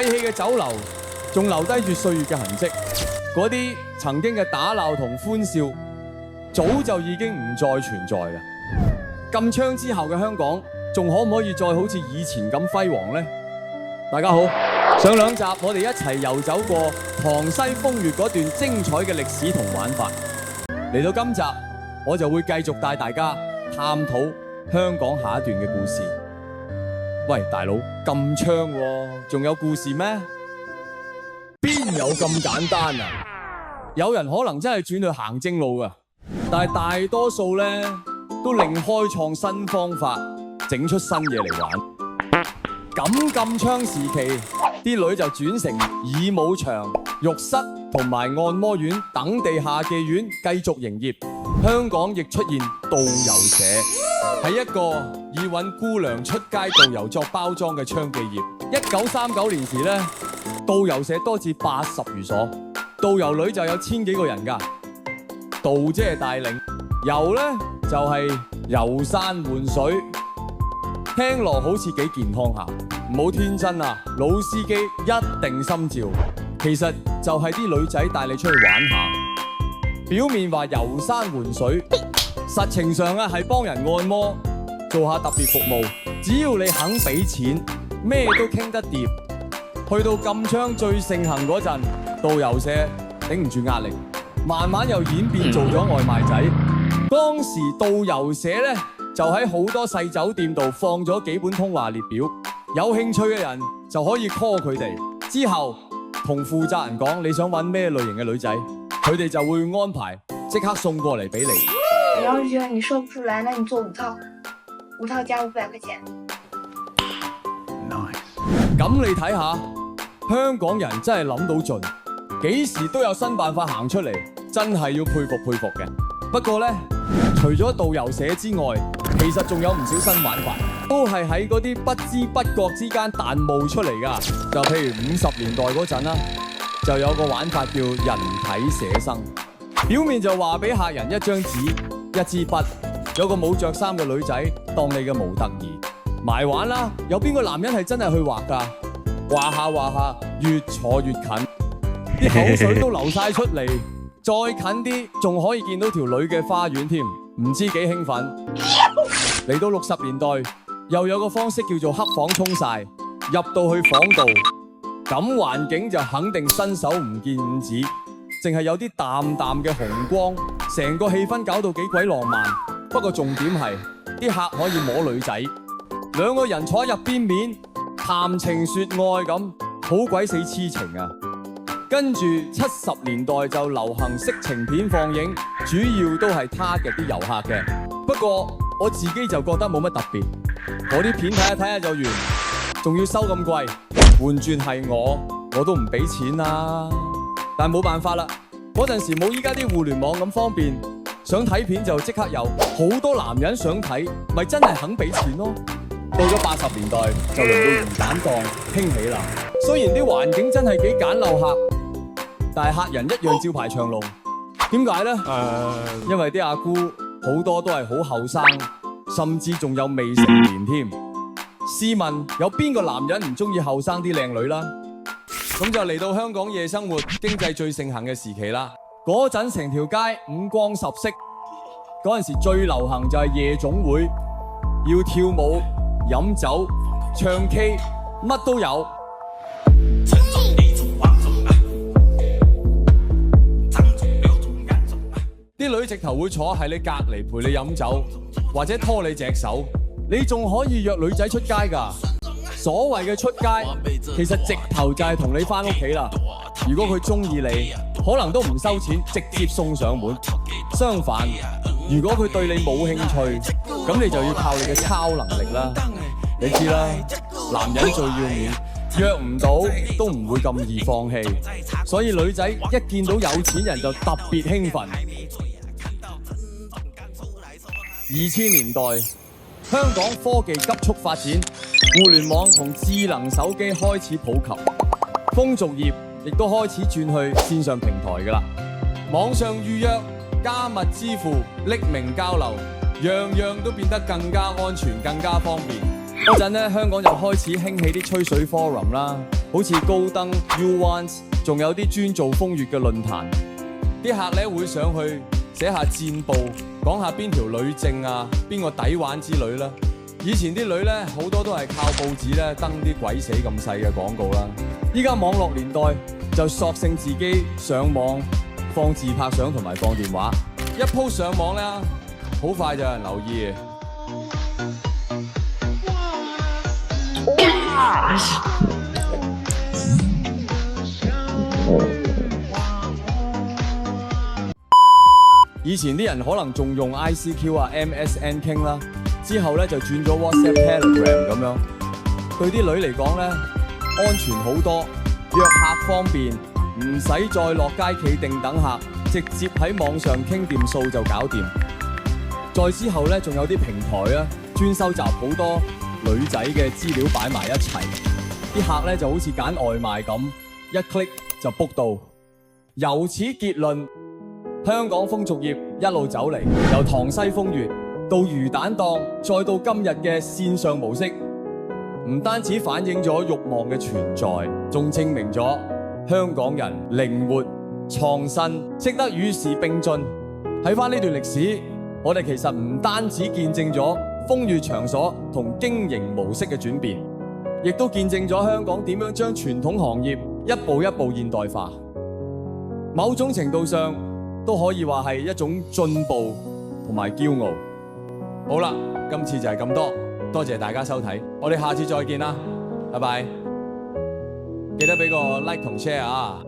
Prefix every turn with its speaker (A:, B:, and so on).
A: 廢棄嘅酒樓仲留低住歲月嘅痕跡，嗰啲曾經嘅打鬧同歡笑，早就已經唔再存在啦。禁槍之後嘅香港，仲可唔可以再好似以前咁輝煌呢？大家好，上兩集我哋一齊遊走過塘西風月嗰段精彩嘅歷史同玩法，嚟到今集我就會繼續帶大家探討香港下一段嘅故事。喂，大佬，禁槍喎，仲有故事咩？邊有咁簡單啊？有人可能真係轉去行正路㗎，但係大多數咧都另開創新方法，整出新嘢嚟玩。咁禁槍時期，啲女就轉成以舞場、浴室同埋按摩院等地下妓院繼續營業。香港亦出現導遊社，係一個以揾姑娘出街導遊作包裝嘅娼妓業。1939年時咧，導遊社多至80餘所，導遊女就有1000幾個人㗎。導即係帶領，遊咧就係遊山玩水。聽落好似幾健康下，唔好天真啊！老司機一定心照，其實就係啲女仔帶你出去玩下。表面話遊山玩水，實情上啊係幫人按摩，做下特別服務。只要你肯俾錢，咩都傾得掂。去到禁槍最盛行嗰陣，導遊社頂唔住壓力，慢慢又演變做咗外賣仔。當時導遊社咧，就喺好多細酒店度放咗幾本通話列表，有興趣嘅人就可以 call 佢哋，之後同負責人講你想揾咩類型嘅女仔，佢哋就會安排即刻送過嚟俾你。
B: 你要是覺得你說不出來，那你做5套，5套加500塊錢。
A: Nice。咁你睇下，香港人真係諗到盡，幾時都有新辦法行出嚟，真係要佩服佩服嘅。不過呢，除咗導遊社之外，其實仲有唔少新玩法，都係喺嗰啲不知不覺之間彈冒出嚟㗎。就譬如50年代嗰陣啦，就有個玩法叫人體寫生，表面就話俾客人一張紙、一支筆，有個冇着衫嘅女仔當你嘅模特兒，埋玩啦。有邊個男人係真係去畫㗎？畫下畫下，越坐越近，啲口水都流晒出嚟。再近啲，仲可以見到條女嘅花園添，唔知幾興奮。嚟到60年代，又有個方式叫做黑房沖曬，入到去房度，咁環境就肯定伸手唔見五指，淨係有啲淡淡嘅紅光，成個氣氛搞到幾鬼浪漫。不過重點係，啲客可以摸女仔，兩個人坐喺入邊面，談情說愛咁，好鬼死痴情啊！跟住70年代就流行色情片放映，主要都係 target 啲遊客嘅。不過我自己就覺得冇乜特別，嗰啲片睇下睇下就完，仲要收咁貴。換轉係我都唔俾錢啦。但係冇辦法啦，嗰陣時冇依家啲互聯網咁方便，想睇片就即刻有，好多男人想睇，咪真係肯俾錢咯。到咗80年代就輪到魚蛋檔興起啦。雖然啲環境真係幾簡陋客，但係客人一樣照排長龍。點解呢？因為啲阿姑好多都係好後生，甚至仲有未成年添。試問有邊個男人唔中意後生啲靚女啦？咁就嚟到香港夜生活經濟最盛行嘅時期啦。嗰陣成條街五光十色，嗰陣時最流行就係夜總會，要跳舞、飲酒、唱 K， 乜都有。啲女直頭會坐喺你隔離陪你飲酒，或者拖你隻手，你仲可以約女仔出街㗎。所謂嘅出街，其實直頭就係同你返屋企啦。如果佢中意你，可能都唔收錢，直接送上門。相反，如果佢對你冇興趣，咁你就要靠你嘅超能力啦。你知啦，男人最要面，約唔到都唔會咁易放棄。所以女仔一見到有錢人就特別興奮。2000年代，香港科技急速發展，互聯網同智能手機開始普及，風俗業亦都開始轉去線上平台㗎喇。網上預約、加密支付、匿名交流，樣樣都變得更加安全、更加方便。嗰陣咧，香港就開始興起啲吹水 forum 啦，好似高登、Uwants， 仲有啲專做風月嘅論壇，啲客咧會上去寫下戰報，講下邊條女正啊，邊個抵玩之類啦。以前啲女咧好多都係靠報紙咧登啲鬼死咁細嘅廣告啦。依家網絡年代就索性自己上網放自拍相同埋放電話，一 post 上網咧，好快就有人留意。以前啲人可能仲用 ICQ 啊、MSN 傾啦，之後咧就轉咗 WhatsApp、Telegram 咁樣。對啲女嚟講咧，安全好多，約客方便，唔使再落街企定等客，直接喺網上傾掂數就搞掂。再之後咧，仲有啲平台啊，專收集好多女仔嘅資料擺埋一齊，啲客咧就好似揀外賣咁，一 click 就 book 到。由此結論，香港風俗業一路走嚟，由塘西風月到魚蛋檔，再到今日嘅線上模式，唔單止反映咗慾望嘅存在，仲證明咗香港人靈活創新，識得與時並進。睇返呢段歷史，我哋其實唔單止見證咗風月場所同經營模式嘅轉變，亦都見證咗香港點樣將傳統行業一步一步現代化。某種程度上都可以話係一種進步同埋驕傲。好啦，今次就係咁多，多謝大家收睇，我哋下次再見啦，拜拜！記得俾個 like 同 share啊！